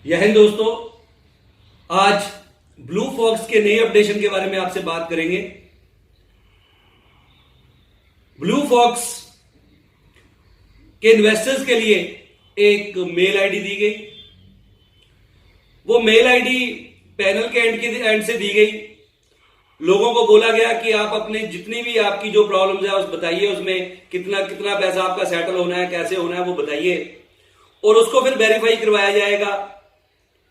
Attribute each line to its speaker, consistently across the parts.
Speaker 1: जय हिंद दोस्तों। आज ब्लू फॉक्स के नए अपडेशन के बारे में आपसे बात करेंगे। ब्लू फॉक्स के इन्वेस्टर्स के लिए एक मेल आईडी दी गई। वो मेल आईडी पैनल के एंड से दी गई। लोगों को बोला गया कि आप अपनी जितनी भी आपकी जो प्रॉब्लम्स है उस बताइए, उसमें कितना कितना पैसा आपका सेटल होना है, कैसे होना है वो बताइए, और उसको फिर वेरीफाई करवाया जाएगा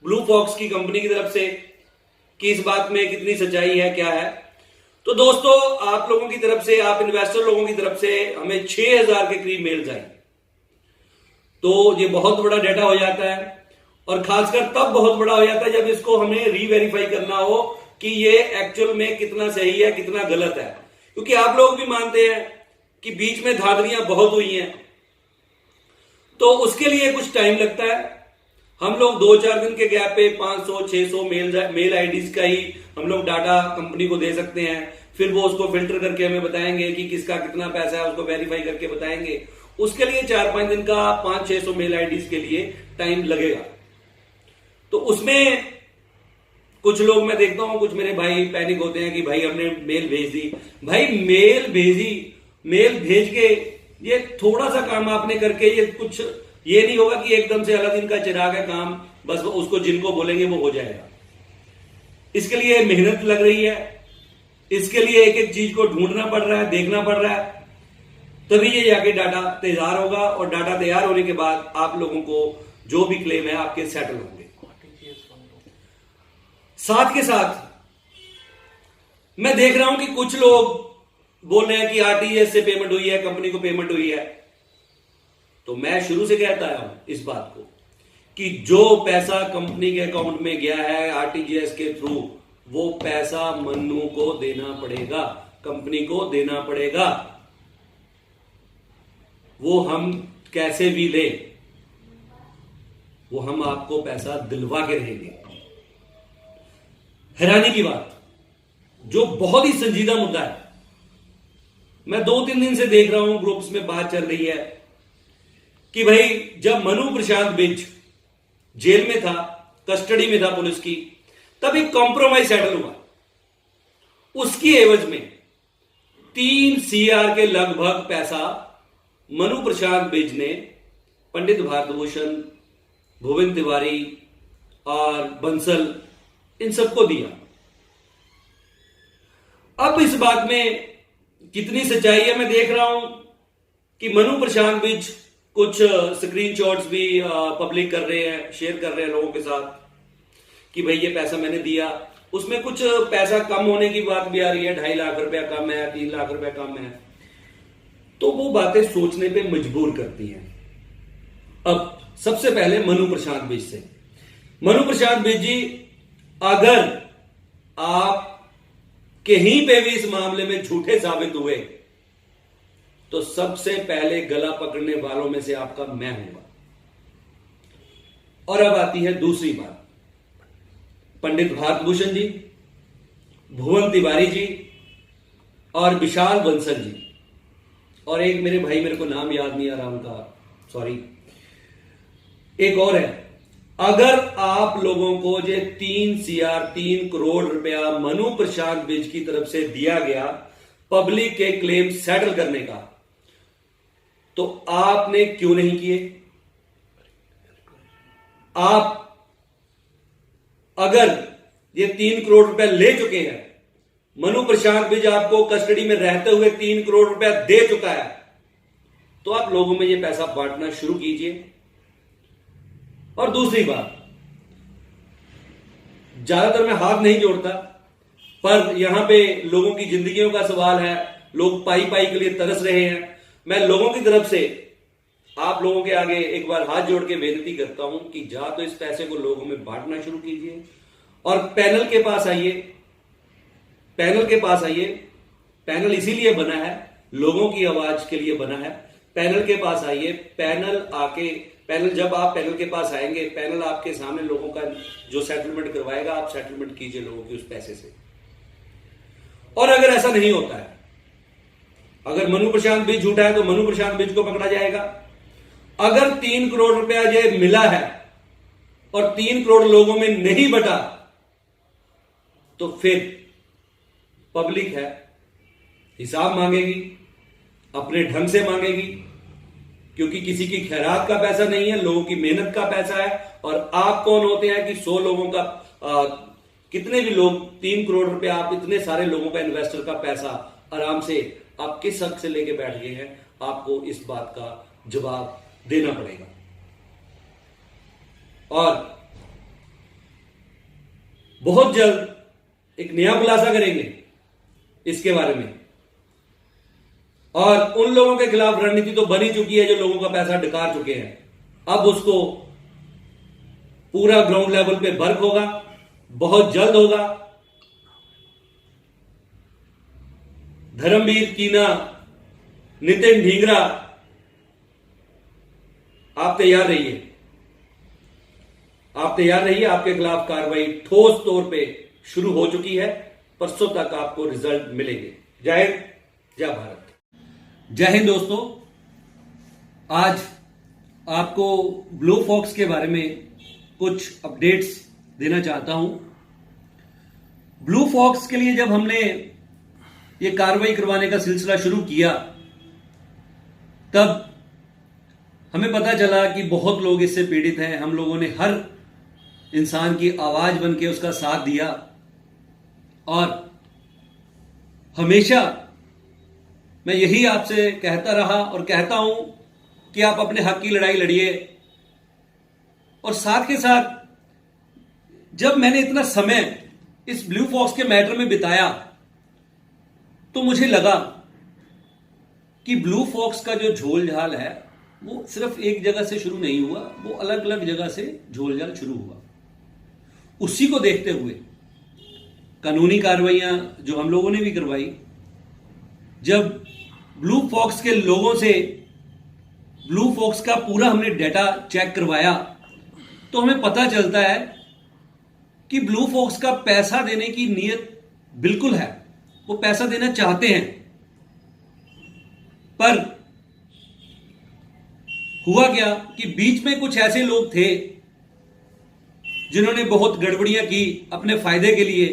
Speaker 1: ब्लू फॉक्स की कंपनी की तरफ से कि इस बात में कितनी सच्चाई है, क्या है। तो दोस्तों, आप लोगों की तरफ से, आप इन्वेस्टर लोगों की तरफ से हमें 6000 के करीब मेल्स आई। तो ये बहुत बड़ा डाटा हो जाता है, और खासकर तब बहुत बड़ा हो जाता है जब इसको हमें रीवेरीफाई करना हो कि ये एक्चुअल में कितना सही है, कितना गलत है। क्योंकि आप लोग भी मानते हैं कि बीच में धांधलियां बहुत हुई हैं, तो उसके लिए कुछ टाइम लगता है। हम लोग 2-4 दिन के गैप पे 500-600 मेल आईडीज का ही हम लोग डाटा कंपनी को दे सकते हैं। फिर वो उसको फिल्टर करके हमें बताएंगे कि किसका कितना पैसा है, उसको वेरीफाई करके बताएंगे। उसके लिए 4-5 दिन का 500-600 मेल आईडीज के लिए टाइम लगेगा। तो उसमें कुछ लोग मैं देखता हूं, कुछ मेरे भाई पैनिक होते हैं कि भाई हमने मेल भेज दी। भाई मेल भेजी, मेल भेज के ये थोड़ा सा काम आपने करके ये नहीं होगा कि एकदम से अलादीन का चिराग है काम, बस उसको जिनको बोलेंगे वो हो जाएगा। इसके लिए मेहनत लग रही है, इसके लिए एक एक चीज को ढूंढना पड़ रहा है, देखना पड़ रहा है, तभी ये जाके डाटा तैयार होगा। और डाटा तैयार होने के बाद आप लोगों को जो भी क्लेम है आपके सेटल होंगे। साथ के साथ मैं देख रहा हूं कि कुछ लोग बोल रहे हैं कि आरटीजीएस से पेमेंट हुई है, कंपनी को पेमेंट हुई है। तो मैं शुरू से कहता आया हूं इस बात को कि जो पैसा कंपनी के अकाउंट में गया है आरटीजीएस के थ्रू, वो पैसा मन्नू को देना पड़ेगा, कंपनी को देना पड़ेगा। वो हम कैसे भी ले, वो हम आपको पैसा दिलवा के रहेंगे। हैरानी की बात, जो बहुत ही संजीदा मुद्दा है, मैं 2-3 दिन से देख रहा हूं ग्रुप्स में बात चल रही है कि भाई जब मनु प्रशांत बिज जेल में था, कस्टडी में था पुलिस की, तब एक कॉम्प्रोमाइज सेटल हुआ। उसकी एवज में 3 CR के लगभग पैसा मनु प्रशांत बिज ने पंडित भारतभूषण, भुवन तिवारी और बंसल, इन सबको दिया। अब इस बात में कितनी सच्चाई है मैं देख रहा हूं कि मनु प्रशांत बिज कुछ स्क्रीनशॉट्स भी पब्लिक कर रहे हैं, शेयर कर रहे हैं लोगों के साथ कि भाई ये पैसा मैंने दिया। उसमें कुछ पैसा कम होने की बात भी आ रही है, 2.5 लाख रुपया कम है, 3 लाख रुपया कम है। तो वो बातें सोचने पे मजबूर करती हैं। अब सबसे पहले मनु प्रशांत बिज से, मनु प्रशांत बिज जी, अगर आप कहीं पे भी इस मामले में झूठे साबित हुए तो सबसे पहले गला पकड़ने वालों में से आपका मैं हूंगा। और अब आती है दूसरी बात, पंडित भारतभूषण जी, भुवन तिवारी जी और विशाल बंसल जी, और एक मेरे भाई, मेरे को नाम याद नहीं आ रहा उनका, सॉरी, एक और है। अगर आप लोगों को ये 3 करोड़ रुपया मनु प्रशांत बिज की तरफ से दिया गया पब्लिक के क्लेम सेटल करने का, तो आपने क्यों नहीं किए? आप अगर ये 3 करोड़ रुपया ले चुके हैं, मनु प्रशांत बिज आपको कस्टडी में रहते हुए 3 करोड़ रुपया दे चुका है, तो आप लोगों में ये पैसा बांटना शुरू कीजिए। और दूसरी बात, ज्यादातर मैं हाथ नहीं जोड़ता, पर यहां पे लोगों की जिंदगियों का सवाल है, लोग पाई पाई के लिए तरस रहे हैं। मैं लोगों की तरफ से आप लोगों के आगे एक बार हाथ जोड़ के विनती करता हूं कि जा तो इस पैसे को लोगों में बांटना शुरू कीजिए, और पैनल के पास आइए। पैनल के पास आइए। पैनल इसीलिए बना है, लोगों की आवाज के लिए बना है। पैनल के पास आइए। पैनल जब आप पैनल के पास आएंगे, पैनल आपके सामने लोगों का जो सेटलमेंट करवाएगा, आप सेटलमेंट कीजिए लोगों की उस पैसे से। और अगर ऐसा नहीं होता है, अगर मनु प्रशांत बिज झूठा है तो मनु प्रशांत बिज को पकड़ा जाएगा। अगर 3 करोड़ रुपया ये मिला है और 3 करोड़ लोगों में नहीं बटा तो फिर पब्लिक है, हिसाब मांगेगी, अपने ढंग से मांगेगी, क्योंकि किसी की खैरात का पैसा नहीं है, लोगों की मेहनत का पैसा है। और आप कौन होते हैं कि 100 लोगों का कितने भी लोग 3 करोड़ रुपए, आप इतने सारे लोगों का, इन्वेस्टर का पैसा आराम से आप किस हक से लेके बैठ गए हैं? आपको इस बात का जवाब देना पड़ेगा। और बहुत जल्द एक नया खुलासा करेंगे इसके बारे में। और उन लोगों के खिलाफ रणनीति तो बनी चुकी है जो लोगों का पैसा डकार चुके हैं। अब उसको पूरा ग्राउंड लेवल पे वर्क होगा, बहुत जल्द होगा। धर्मवीर कीना, नितिन ढींगरा, आप तैयार रहिए, आप तैयार रहिए। आपके खिलाफ कार्रवाई ठोस तौर पे शुरू हो चुकी है। परसों तक आपको रिजल्ट मिलेंगे। जय हिंद, जय भारत। जय हिंद दोस्तों, आज आपको ब्लू फॉक्स के बारे में कुछ अपडेट्स देना चाहता हूं। ब्लू फॉक्स के लिए जब हमने ये कार्रवाई करवाने का सिलसिला शुरू किया, तब हमें पता चला कि बहुत लोग इससे पीड़ित हैं। हम लोगों ने हर इंसान की आवाज बन के उसका साथ दिया और हमेशा मैं यही आपसे कहता रहा और कहता हूं कि आप अपने हक की लड़ाई लड़िए। और साथ के साथ जब मैंने इतना समय इस ब्लू फॉक्स के मैटर में बिताया, तो मुझे लगा कि ब्लू फॉक्स का जो झोल झाल है वो सिर्फ एक जगह से शुरू नहीं हुआ, वो अलग अलग जगह से झोल झाल शुरू हुआ। उसी को देखते हुए कानूनी कार्रवाइयां जो हम लोगों ने भी करवाई, जब ब्लू फॉक्स के लोगों से ब्लू फॉक्स का पूरा हमने डेटा चेक करवाया, तो हमें पता चलता है कि ब्लू फॉक्स का पैसा देने की नीयत बिल्कुल है, वो पैसा देना चाहते हैं। पर हुआ क्या कि बीच में कुछ ऐसे लोग थे जिन्होंने बहुत गड़बड़ियां की अपने फायदे के लिए।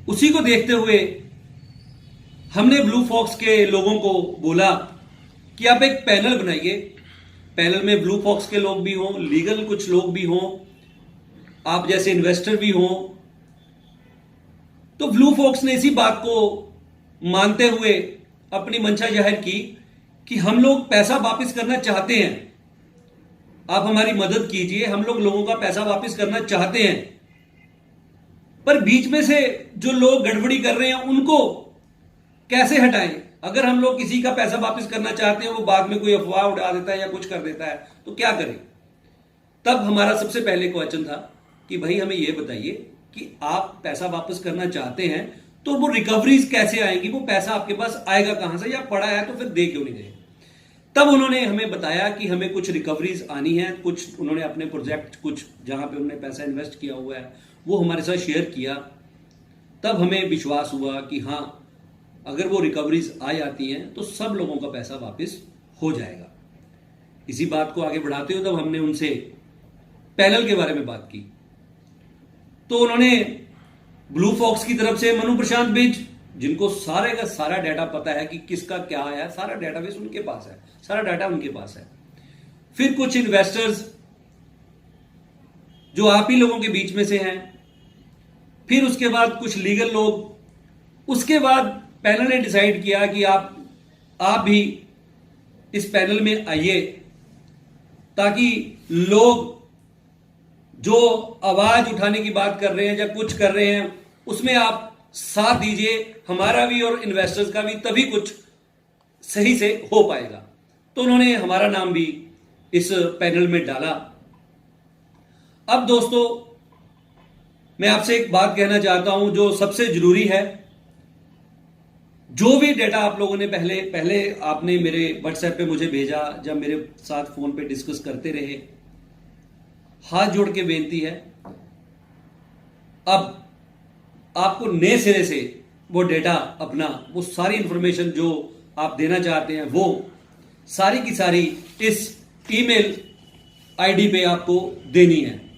Speaker 1: उसी को देखते हुए हमने ब्लू फॉक्स के लोगों को बोला कि आप एक पैनल बनाइए, पैनल में ब्लू फॉक्स के लोग भी हों, लीगल कुछ लोग भी हों, आप जैसे इन्वेस्टर भी हों। तो ब्लू फॉक्स ने इसी बात को मानते हुए अपनी मंशा जाहिर की कि हम लोग पैसा वापस करना चाहते हैं, आप हमारी मदद कीजिए, हम लोग लोगों का पैसा वापस करना चाहते हैं। पर बीच में से जो लोग गड़बड़ी कर रहे हैं उनको कैसे हटाएं? अगर हम लोग किसी का पैसा वापस करना चाहते हैं, वो बाद में कोई अफवाह उड़ा देता है या कुछ कर देता है, तो क्या करें? तब हमारा सबसे पहले क्वेश्चन था कि भाई हमें यह बताइए कि आप पैसा वापस करना चाहते हैं तो वो रिकवरीज कैसे आएंगी, वो पैसा आपके पास आएगा कहां से, या पड़ा है तो फिर दे क्यों नहीं गए? तब उन्होंने हमें बताया कि हमें कुछ रिकवरीज आनी है, कुछ उन्होंने अपने प्रोजेक्ट, कुछ जहां पे उन्होंने पैसा इन्वेस्ट किया हुआ है वो हमारे साथ शेयर किया। तब हमें विश्वास हुआ कि हाँ, अगर वो रिकवरीज आ जाती हैं तो सब लोगों का पैसा वापस हो जाएगा। इसी बात को आगे बढ़ाते हुए तब हमने उनसे पैनल के बारे में बात की, तो उन्होंने ब्लू फॉक्स की तरफ से मनु प्रशांत बिज, जिनको सारे का सारा डाटा पता है कि किसका क्या आया, सारा डाटाबेस उनके पास है, सारा डाटा उनके पास है। फिर कुछ इन्वेस्टर्स जो आप ही लोगों के बीच में से हैं, फिर उसके बाद कुछ लीगल लोग। उसके बाद पैनल ने डिसाइड किया कि आप भी इस पैनल में आइए, ताकि लोग जो आवाज उठाने की बात कर रहे हैं या कुछ कर रहे हैं उसमें आप साथ दीजिए, हमारा भी और इन्वेस्टर्स का भी, तभी कुछ सही से हो पाएगा। तो उन्होंने हमारा नाम भी इस पैनल में डाला। अब दोस्तों, मैं आपसे एक बात कहना चाहता हूं जो सबसे जरूरी है। जो भी डेटा आप लोगों ने पहले आपने मेरे व्हाट्सएप पे मुझे भेजा, जब मेरे साथ फोन पे डिस्कस करते रहे, हाथ जोड़ के बेनती है, अब आपको नए सिरे से वो डेटा अपना, वो सारी इंफॉर्मेशन जो आप देना चाहते हैं, वो सारी की सारी इस ईमेल आईडी पे आपको देनी है,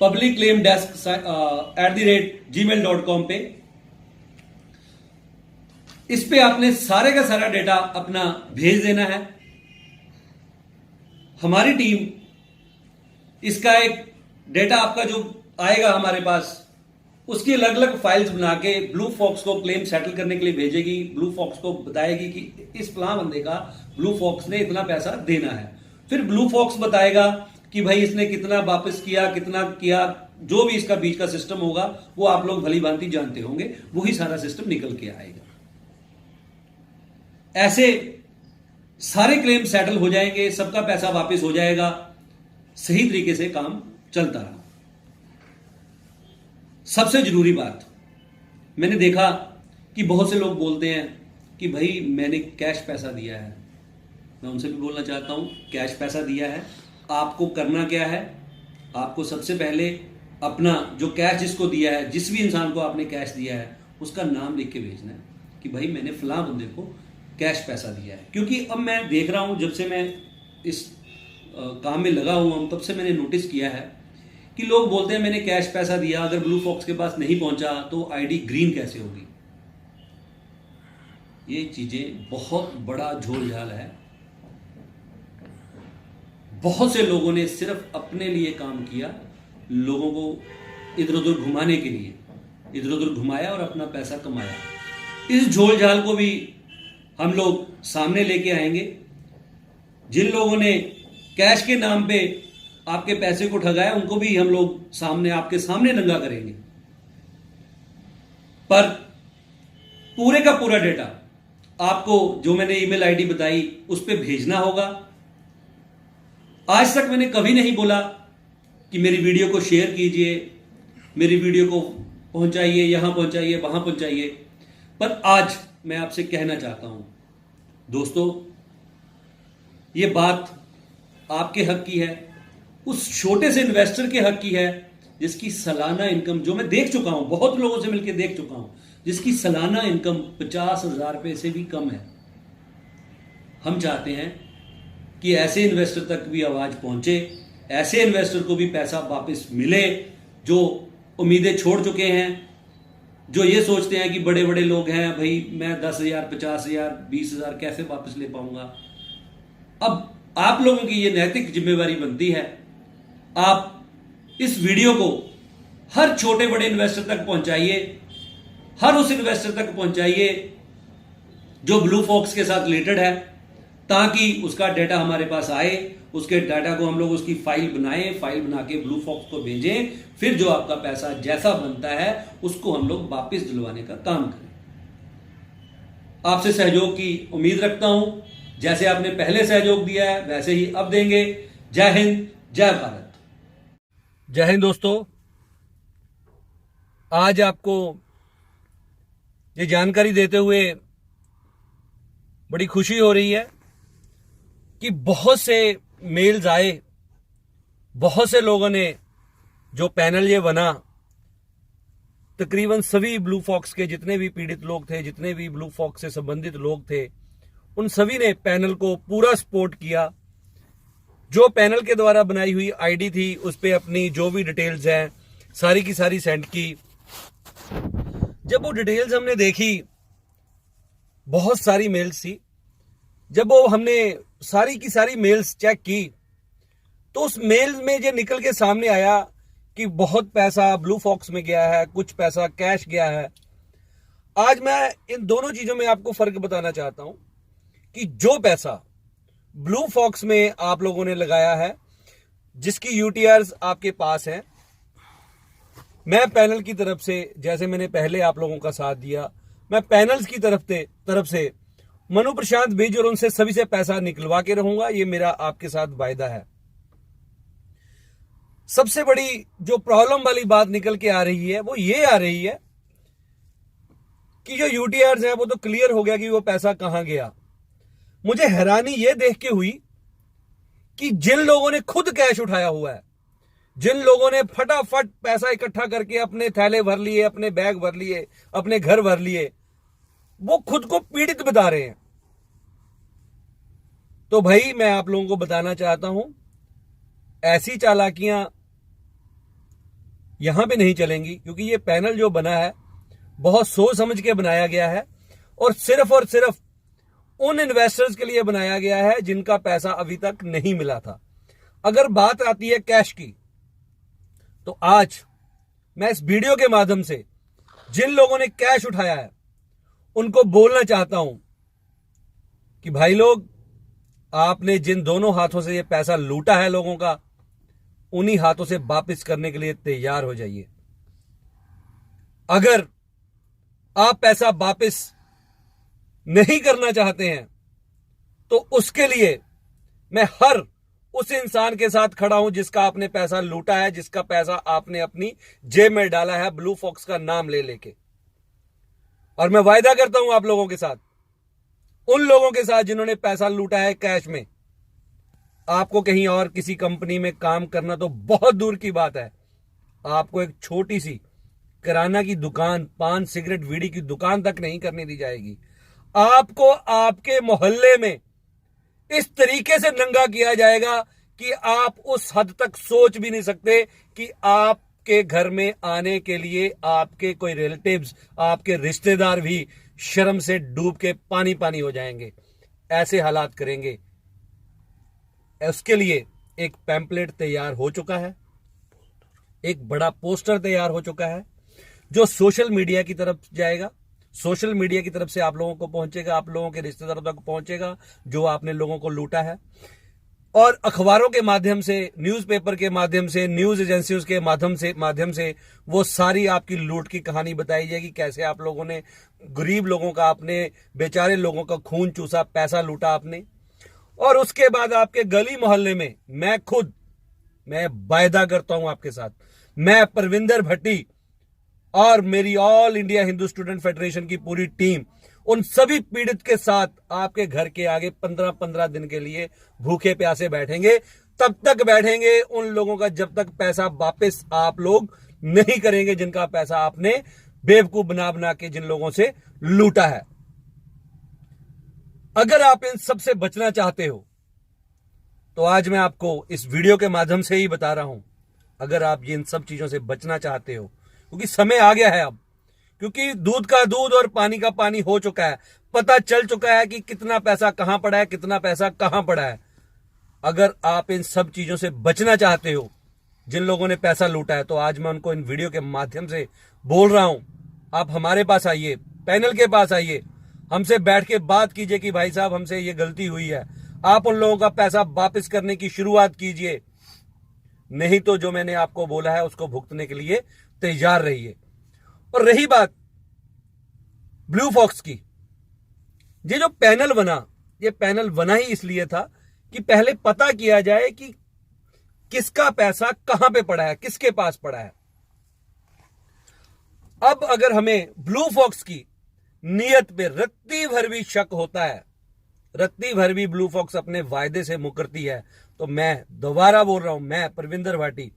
Speaker 1: publicclaimdesk@gmail.com पे। इस पे आपने सारे का सारा डेटा अपना भेज देना है। हमारी टीम इसका एक डेटा आपका जो आएगा हमारे पास, उसकी अलग अलग फाइल्स बना के ब्लू फॉक्स को क्लेम सेटल करने के लिए भेजेगी। ब्लू फॉक्स को बताएगी कि इस फलां बंदे का ब्लू फॉक्स ने इतना पैसा देना है। फिर ब्लू फॉक्स बताएगा कि भाई इसने कितना वापस किया, कितना किया, जो भी इसका बीच का सिस्टम होगा वो आप लोग भली भांति जानते होंगे, वही सारा सिस्टम निकल के आएगा। ऐसे सारे क्लेम सेटल हो जाएंगे, सबका पैसा वापस हो जाएगा, सही तरीके से काम चलता रहा। सबसे जरूरी बात, मैंने देखा कि बहुत से लोग बोलते हैं कि भाई मैंने कैश पैसा दिया है। मैं उनसे भी बोलना चाहता हूं, कैश पैसा दिया है, आपको करना क्या है? आपको सबसे पहले अपना जो कैश जिसको दिया है, जिस भी इंसान को आपने कैश दिया है, उसका नाम लिख के भेजना है कि भाई मैंने फलां बंदे को कैश पैसा दिया है। क्योंकि अब मैं देख रहा हूं, जब से मैं इस काम में लगा हुआ हूं, तब से मैंने नोटिस किया है कि लोग बोलते हैं मैंने कैश पैसा दिया, अगर ब्लू फॉक्स के पास नहीं पहुंचा तो आईडी ग्रीन कैसे होगी। ये चीजें बहुत बड़ा झोलझाल है। बहुत से लोगों ने सिर्फ अपने लिए काम किया, लोगों को इधर उधर घुमाने के लिए इधर उधर घुमाया और अपना पैसा कमाया। इस झोलझाल को भी हम लोग सामने लेके आएंगे। जिन लोगों ने कैश के नाम पे आपके पैसे को ठगाया, उनको भी हम लोग सामने आपके सामने नंगा करेंगे। पर पूरे का पूरा डेटा आपको जो मैंने ईमेल आईडी बताई उस पर भेजना होगा। आज तक मैंने कभी नहीं बोला कि मेरी वीडियो को शेयर कीजिए, मेरी वीडियो को पहुंचाइए, यहां पहुंचाइए, वहां पहुंचाइए। पर आज मैं आपसे कहना चाहता हूं दोस्तों, ये बात आपके हक की है, उस छोटे से इन्वेस्टर के हक की है जिसकी सालाना इनकम, जो मैं देख चुका हूं, बहुत लोगों से मिलकर देख चुका हूं, जिसकी सालाना इनकम 50,000 रुपए से भी कम है। हम चाहते हैं कि ऐसे इन्वेस्टर तक भी आवाज पहुंचे, ऐसे इन्वेस्टर को भी पैसा वापस मिले जो उम्मीदें छोड़ चुके हैं, जो ये सोचते हैं कि बड़े बड़े लोग हैं, भाई मैं 10,000, 50,000, 20,000 कैसे वापस ले पाऊंगा। अब आप लोगों की ये नैतिक जिम्मेवारी बनती है, आप इस वीडियो को हर छोटे बड़े इन्वेस्टर तक पहुंचाइए, हर उस इन्वेस्टर तक पहुंचाइए जो ब्लू फॉक्स के साथ रिलेटेड है, ताकि उसका डाटा हमारे पास आए, उसके डाटा को हम लोग उसकी फाइल बनाएं, फाइल बना के ब्लू फॉक्स को भेजें, फिर जो आपका पैसा जैसा बनता है उसको हम लोग वापस दिलवाने का काम करें। आपसे सहयोग की उम्मीद रखता हूं, जैसे आपने पहले सहयोग दिया है वैसे ही अब देंगे। जय हिंद, जय भारत। जय हिंद दोस्तों, आज आपको ये जानकारी देते हुए बड़ी खुशी हो रही है कि बहुत से मेल्स आए, बहुत से लोगों ने जो पैनल ये बना, तकरीबन सभी ब्लू फॉक्स के जितने भी पीड़ित लोग थे, जितने भी ब्लू फॉक्स से संबंधित लोग थे, उन सभी ने पैनल को पूरा सपोर्ट किया। जो पैनल के द्वारा बनाई हुई आईडी थी उस पे अपनी जो भी डिटेल्स हैं सारी की सारी सेंड की। जब वो डिटेल्स हमने देखी, बहुत सारी मेल्स थी, जब वो हमने सारी की सारी मेल्स चेक की तो उस मेल में ये निकल के सामने आया कि बहुत पैसा ब्लू फॉक्स में गया है, कुछ पैसा कैश गया है। आज मैं इन दोनों चीजों में आपको फर्क बताना चाहता हूं कि जो पैसा ब्लू फॉक्स में आप लोगों ने लगाया है, जिसकी यूटीआर्स आपके पास है, मैं पैनल की तरफ से, जैसे मैंने पहले आप लोगों का साथ दिया, मैं पैनल्स की तरफ से मनु प्रशांत बेज और उनसे सभी से पैसा निकलवा के रहूंगा। ये मेरा आपके साथ वायदा है। सबसे बड़ी जो प्रॉब्लम वाली बात निकल के आ रही है वो ये आ रही है कि जो यूटीआर्स हैं वो तो क्लियर हो गया कि वो पैसा कहां गया। मुझे हैरानी ये देख के हुई कि जिन लोगों ने खुद कैश उठाया हुआ है, जिन लोगों ने फटाफट पैसा इकट्ठा करके अपने थैले भर लिए, अपने बैग भर लिए, अपने घर भर लिए, वो खुद को पीड़ित बता रहे हैं। तो भाई मैं आप लोगों को बताना चाहता हूं
Speaker 2: ऐसी चालाकियां यहां पे नहीं चलेंगी, क्योंकि ये पैनल जो बना है बहुत सोच समझ के बनाया गया है और सिर्फ उन इन्वेस्टर्स के लिए बनाया गया है जिनका पैसा अभी तक नहीं मिला था। अगर बात आती है कैश की, तो आज मैं इस वीडियो के माध्यम से जिन लोगों ने कैश उठाया है उनको बोलना चाहता हूं कि भाई लोग, आपने जिन दोनों हाथों से ये पैसा लूटा है लोगों का, उन्हीं हाथों से वापस करने के लिए तैयार हो जाइए। अगर आप पैसा वापस नहीं करना चाहते हैं तो उसके लिए मैं हर उस इंसान के साथ खड़ा हूं जिसका आपने पैसा लूटा है, जिसका पैसा आपने अपनी जेब में डाला है ब्लू फॉक्स का नाम ले लेके। और मैं वायदा करता हूं आप लोगों के साथ, उन लोगों के साथ जिन्होंने पैसा लूटा है कैश में, आपको कहीं और किसी कंपनी में काम करना तो बहुत दूर की बात है, आपको एक छोटी सी किराना की दुकान, पान सिगरेट बीड़ी की दुकान तक नहीं करने दी जाएगी। आपको आपके मोहल्ले में इस तरीके से नंगा किया जाएगा कि आप उस हद तक सोच भी नहीं सकते कि आपके घर में आने के लिए आपके कोई रिलेटिव्स, आपके रिश्तेदार भी शर्म से डूब के पानी पानी हो जाएंगे। ऐसे हालात करेंगे। उसके लिए एक पैम्पलेट तैयार हो चुका है, एक बड़ा पोस्टर तैयार हो चुका है जो सोशल मीडिया की तरफ जाएगा, सोशल मीडिया की तरफ से आप लोगों को पहुंचेगा, आप लोगों के रिश्तेदारों तक पहुंचेगा जो आपने लोगों को लूटा है। और अखबारों के माध्यम से, न्यूज़पेपर के माध्यम से, न्यूज एजेंसियों के माध्यम से वो सारी आपकी लूट की कहानी बताई जाएगी। कैसे आप लोगों ने गरीब लोगों का, आपने बेचारे लोगों का खून चूसा, पैसा लूटा आपने। और उसके बाद आपके गली मोहल्ले में मैं वायदा करता हूं आपके साथ, मैं परविंदर भट्टी और मेरी all India Hindu student federation की पूरी टीम उन सभी पीड़ित के साथ आपके घर के आगे 15-15 दिन के लिए भूखे प्यासे बैठेंगे। तब तक बैठेंगे उन लोगों का जब तक पैसा वापस आप लोग नहीं करेंगे, जिनका पैसा आपने बेवकूफ बना बना के जिन लोगों से लूटा है। अगर आप इन सब से बचना चाहते हो तो आज मैं आपको इस वीडियो के माध्यम से ही बता रहा हूं, अगर आप इन सब चीजों से बचना चाहते हो, क्योंकि समय आ गया है अब, क्योंकि दूध का दूध और पानी का पानी हो चुका है, पता चल चुका है कि कितना पैसा कहां पड़ा है, कितना पैसा कहां पड़ा है। अगर आप इन सब चीजों से बचना चाहते हो, जिन लोगों ने पैसा लूटा है, तो आज मैं उनको इन वीडियो के माध्यम से बोल रहा हूं, आप हमारे पास आइए, पैनल के पास आइए, हमसे बैठ के बात कीजिए कि भाई साहब हमसे ये गलती हुई है। आप उन लोगों का पैसा वापस करने की शुरुआत कीजिए, नहीं तो जो मैंने आपको बोला है उसको भुगतने के लिए तैयार रहिए। और रही बात ब्लू फॉक्स की, ये जो पैनल बना, ये पैनल बना ही इसलिए था कि पहले पता किया जाए कि किसका पैसा कहां पे पड़ा है, किसके पास पड़ा है। अब अगर हमें ब्लू फॉक्स की नीयत पे रत्ती भर भी शक होता है, रत्ती भर भी ब्लू फॉक्स अपने वायदे से मुकरती है, तो मैं दोबारा बोल रहा हूं, मैं परविंदर भाटी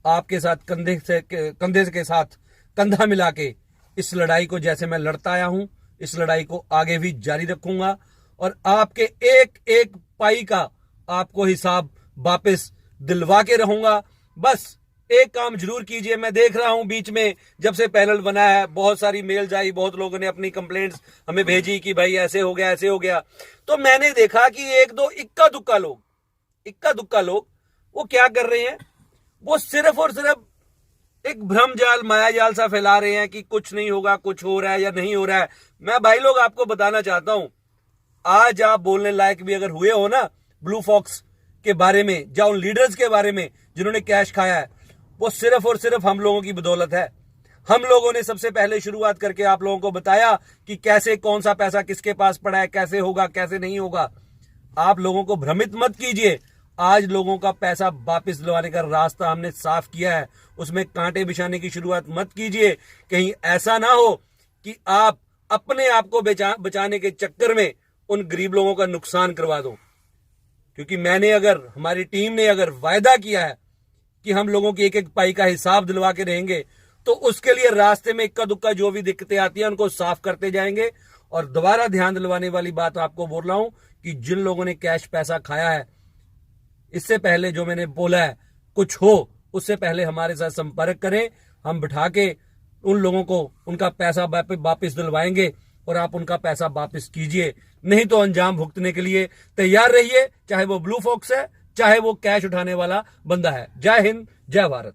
Speaker 2: आपके साथ कंधे के साथ कंधा मिला के इस लड़ाई को, जैसे मैं लड़ता आया हूं, इस लड़ाई को आगे भी जारी रखूंगा और आपके एक एक पाई का आपको हिसाब वापस दिलवा के रहूंगा। बस एक काम जरूर कीजिए, मैं देख रहा हूं बीच में जब से पैनल बना है बहुत सारी मेल्स आई, बहुत लोगों ने अपनी कंप्लेंट्स हमें भेजी कि भाई ऐसे हो गया, ऐसे हो गया। तो मैंने देखा कि एक दो इक्का दुक्का लोग वो क्या कर रहे हैं, वो सिर्फ और सिर्फ एक भ्रम जाल, माया जाल सा फैला रहे हैं कि कुछ नहीं होगा, कुछ हो रहा है या नहीं हो रहा है। मैं भाई लोग आपको बताना चाहता हूं, आज आप बोलने लायक भी अगर हुए हो ना ब्लू फॉक्स के बारे में, या उन लीडर्स के बारे में जिन्होंने कैश खाया है, वो सिर्फ और सिर्फ हम लोगों की बदौलत है। हम लोगों ने सबसे पहले शुरुआत करके आप लोगों को बताया कि कैसे, कौन सा पैसा किसके पास पड़ा है, कैसे होगा, कैसे नहीं होगा। आप लोगों को भ्रमित मत कीजिए, आज लोगों का पैसा वापस दिलवाने का रास्ता हमने साफ किया है, उसमें कांटे बिछाने की शुरुआत मत कीजिए। कहीं ऐसा ना हो कि आप अपने आप को बचाने के चक्कर में उन गरीब लोगों का नुकसान करवा दो। क्योंकि हमारी टीम ने अगर वायदा किया है कि हम लोगों की एक एक पाई का हिसाब दिलवा के रहेंगे, तो उसके लिए रास्ते में इक्का दुक्का जो भी दिक्कतें आती हैं उनको साफ करते जाएंगे। और दोबारा ध्यान दिलवाने वाली बात आपको बोल रहा हूं कि जिन लोगों ने कैश पैसा खाया है, इससे पहले जो मैंने बोला है कुछ हो, उससे पहले हमारे साथ संपर्क करें। हम बिठा के उन लोगों को उनका पैसा वापस दिलवाएंगे और आप उनका पैसा वापस कीजिए, नहीं तो अंजाम भुगतने के लिए तैयार रहिए, चाहे वो ब्लू फॉक्स है, चाहे वो कैश उठाने वाला बंदा है। जय हिंद, जय भारत।